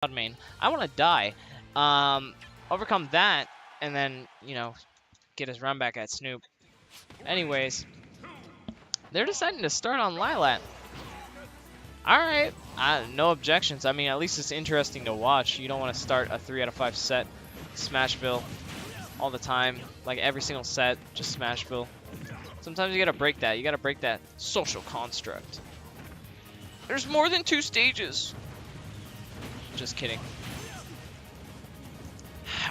main. I want to die. Overcome that, and then, you know, get his run back at Snoop. Anyways, they're deciding to start on Lilat. Alright, no objections. I mean, at least it's interesting to watch. You don't want to start a 3 out of 5 set Smashville all the time. Like every single set, just Smashville. Sometimes you gotta break that. You gotta break that social construct. There's more than 2 stages. Just kidding.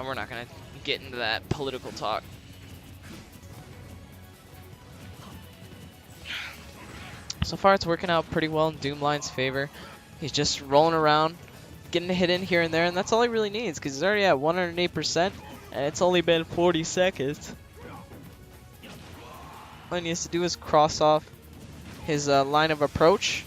We're not gonna get into that political talk. So far, it's working out pretty well in Doomlion's favor. He's just rolling around, getting a hit in here and there, and that's all he really needs, because he's already at 108%, and it's only been 40 seconds. All he needs to do is cross off his line of approach,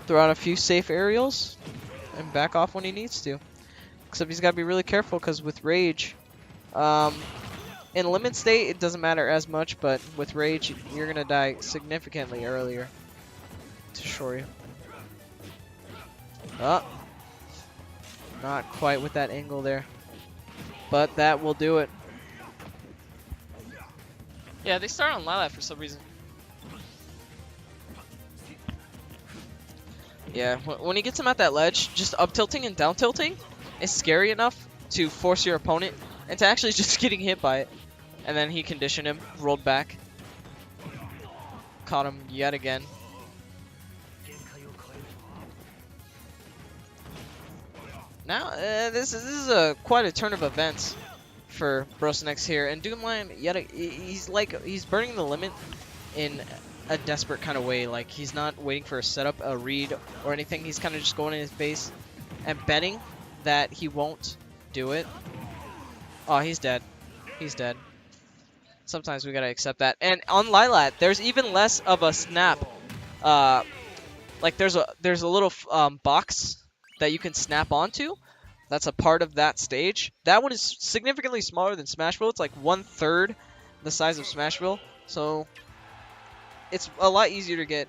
throw out a few safe aerials, and back off when he needs to. Except he's got to be really careful, because with Rage, in limit state, it doesn't matter as much, but with Rage, you're going to die significantly earlier. To assure you. Oh. Not quite with that angle there. But that will do it. Yeah, they start on Lilat for some reason. Yeah, when he gets him at that ledge, just up tilting and down tilting is scary enough to force your opponent into actually just getting hit by it. And then he conditioned him, rolled back. Caught him yet again. Now, this is quite a turn of events for Brosinex here, and Doomlion he's burning the limit in a desperate kind of way. Like, he's not waiting for a setup, a read, or anything. He's kind of just going in his base and betting that he won't do it. Oh, he's dead. He's dead. Sometimes we gotta accept that. And on Lilat, there's even less of a snap. Like there's a little box that you can snap onto. That's a part of that stage. That one is significantly smaller than Smashville. It's like 1/3 the size of Smashville. So it's a lot easier to get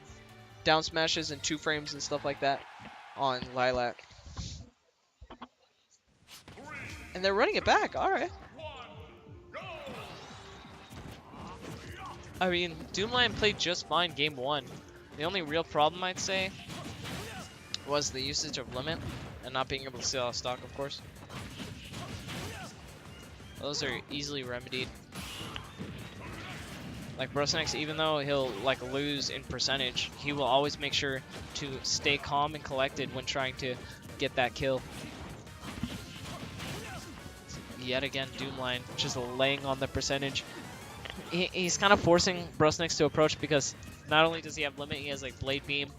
down smashes and 2 frames and stuff like that on Lilat. And they're running it back. All right. I mean, Doomlion played just fine game 1. The only real problem, I'd say, was the usage of limit and not being able to steal out of stock, of course. Those are easily remedied. Like Brosinex, even though he'll like lose in percentage, he will always make sure to stay calm and collected when trying to get that kill. Yet again, Doomlion just laying on the percentage. He's kind of forcing Brosinex to approach because not only does he have limit, he has like blade beam.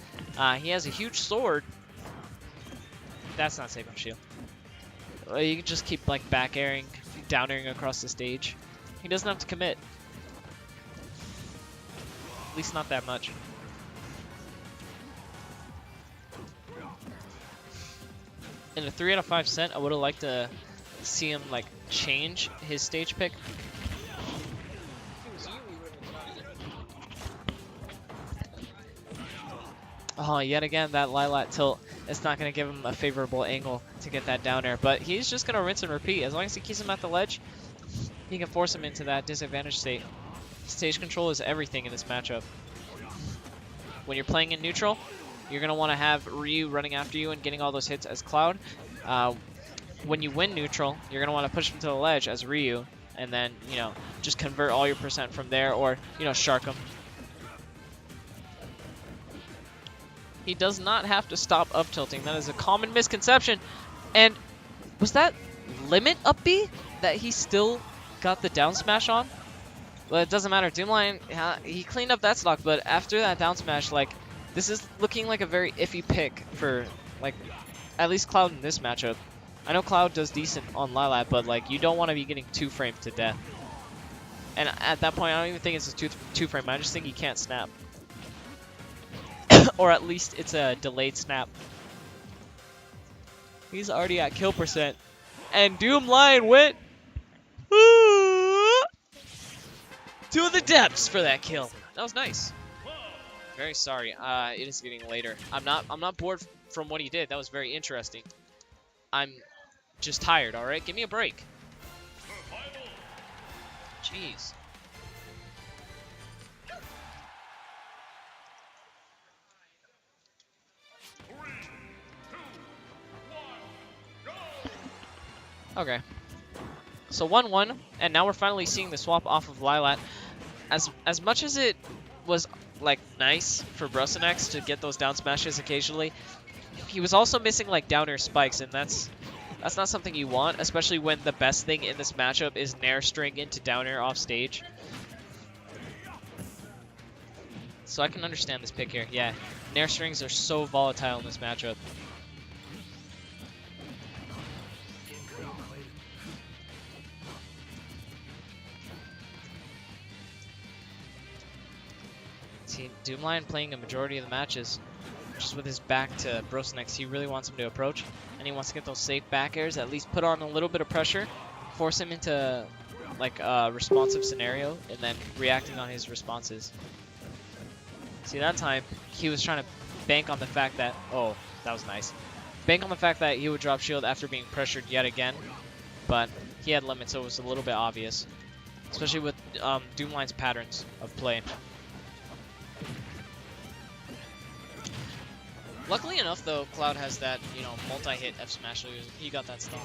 He has a huge sword. That's not safe on shield. You can just keep like back airing, down airing across the stage. He doesn't have to commit. At least not that much. In a 3 out of 5 set, I would have liked to see him like change his stage pick. Oh, yet again, that Lilat tilt is not going to give him a favorable angle to get that down air. But he's just going to rinse and repeat. As long as he keeps him at the ledge, he can force him into that disadvantage state. Stage control is everything in this matchup. When you're playing in neutral, you're going to want to have Ryu running after you and getting all those hits as Cloud. When you win neutral, you're going to want to push him to the ledge as Ryu. And then, you know, just convert all your percent from there or, you know, shark him. He does not have to stop up tilting. That is a common misconception. And was that limit up B that he still got the down smash on? Well, it doesn't matter. Doomlion, he cleaned up that stock, but after that down smash, like, this is looking like a very iffy pick for, like, at least Cloud in this matchup. I know Cloud does decent on Lilat, but, like, you don't want to be getting 2 framed to death. And at that point, I don't even think it's a two frame. I just think he can't snap. Or at least it's a delayed snap. He's already at kill percent. And Doomlion went to the depths for that kill. That was nice. Very sorry. It is getting later. I'm not bored from what he did. That was very interesting. I'm just tired, alright? Give me a break. Jeez. Okay. So 1-1, and now we're finally seeing the swap off of Lilat. As much as it was like nice for Brosinex to get those down smashes occasionally, he was also missing like down air spikes, and that's not something you want, especially when the best thing in this matchup is nair string into down air off stage. So I can understand this pick here. Yeah, nair strings are so volatile in this matchup. See, Doomlion playing a majority of the matches just with his back to Brosinex. He really wants him to approach, and he wants to get those safe back airs, at least put on a little bit of pressure, force him into like a responsive scenario, and then reacting on his responses. See, that time, he was trying to bank on the fact that, oh, that was nice. Bank on the fact that he would drop shield after being pressured yet again, but he had limits, so it was a little bit obvious, especially with Doomlion's patterns of play. Luckily enough, though, Cloud has that, you know, multi-hit F smash, so he got that stock.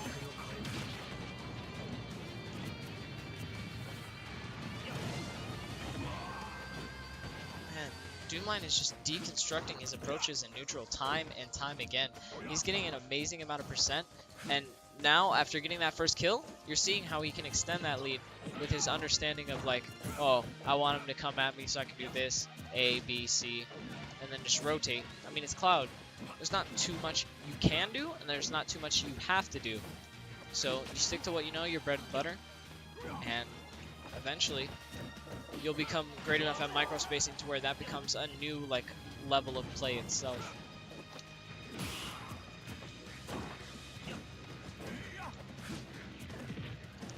Man, Doomlion is just deconstructing his approaches in neutral time and time again. He's getting an amazing amount of percent, and now, after getting that first kill, you're seeing how he can extend that lead with his understanding of like, oh, I want him to come at me so I can do this, A, B, C, and then just rotate. I mean, it's Cloud. There's not too much you can do, and there's not too much you have to do. So you stick to what you know, your bread and butter, and eventually you'll become great enough at microspacing to where that becomes a new like level of play itself.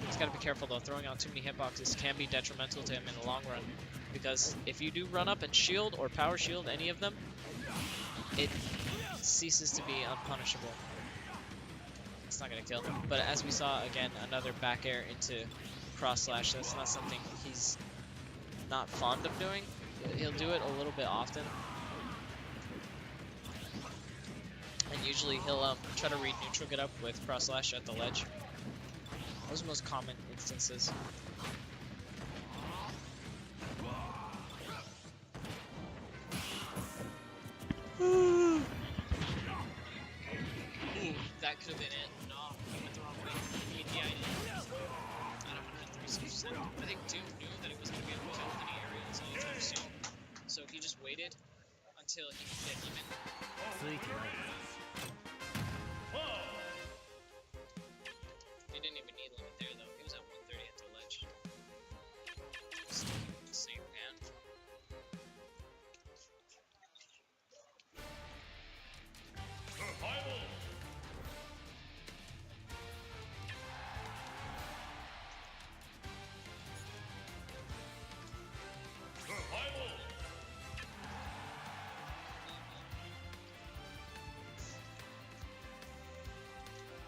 He's got to be careful though. Throwing out too many hitboxes can be detrimental to him in the long run, because if you do run up and shield or power shield any of them, it ceases to be unpunishable. It's not gonna kill. But as we saw again, another back air into cross slash. That's not something he's not fond of doing. He'll do it a little bit often, and usually he'll try to read neutral get up with cross slash at the ledge. Those are the most common instances. That could have been it. No, he went the wrong way. He DI'd it. I don't want to hit 3%. I think Doom knew that he wasn't going to be able to kill with any aerials anytime soon, so he just waited until he could get even. He didn't even need limit there though. He was at 130 at the ledge. Just keep the same hand.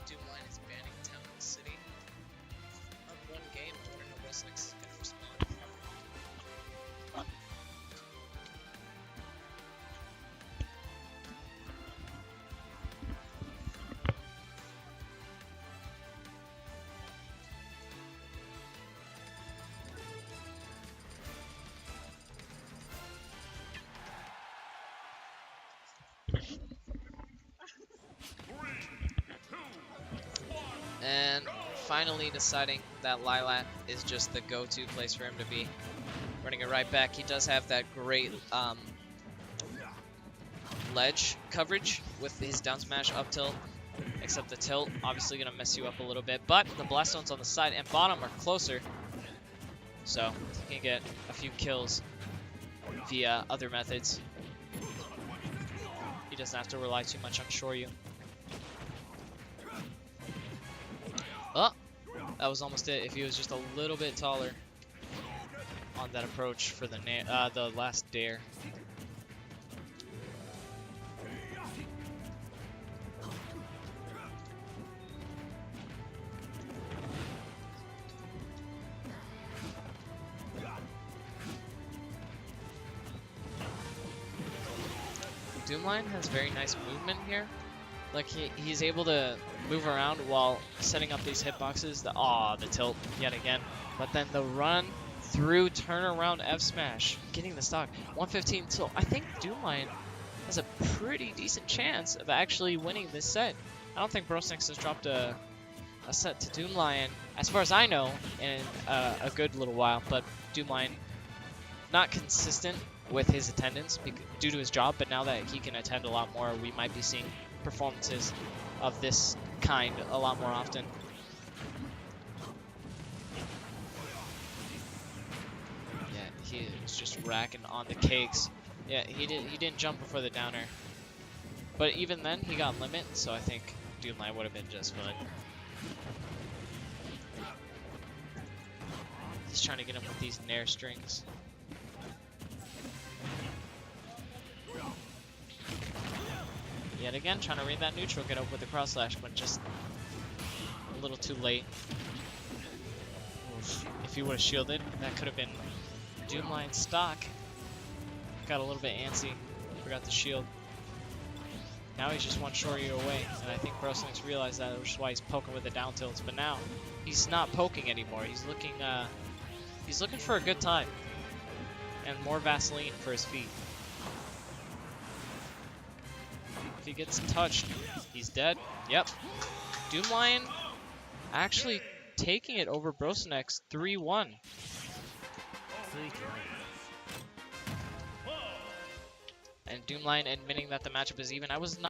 Doomlion is banning Town City. On one game, I wonder how Brosinex is going to respond. And finally deciding that Lilat is just the go-to place for him to be. Running it right back. He does have that great ledge coverage with his down smash up tilt, except the tilt obviously going to mess you up a little bit. But the blast zones on the side and bottom are closer, so he can get a few kills via other methods. He doesn't have to rely too much on Shoryu. Oh, that was almost it. If he was just a little bit taller on that approach for the last dare. Doomlion has very nice movement here. Like he's able to move around while setting up these hitboxes. The tilt yet again. But then the run through turnaround F smash, getting the stock 115. So I think Doomlion has a pretty decent chance of actually winning this set. I don't think Brosinex has dropped a set to Doomlion, as far as I know, in a good little while. But Doomlion not consistent with his attendance due to his job, but now that he can attend a lot more, we might be seeing performances of this kind a lot more often. Yeah, he was just racking on the cakes. Yeah, he didn't jump before the downer, but even then he got limit, so I think Doomlion would have been just fine. He's trying to get him with these nair strings. Yet again, trying to read that neutral, get up with the cross slash, but just a little too late. If he would have shielded, that could have been Doomlion's stock. Got a little bit antsy, forgot the shield. Now he's just one shorty away, and I think Brosinex realized that, which is why he's poking with the down tilts. But now he's not poking anymore. He's looking for a good time and more Vaseline for his feet. If he gets touched, he's dead. Yep. Doomlion actually taking it over Brosinex 3-1. And Doomlion admitting that the matchup is even. I was not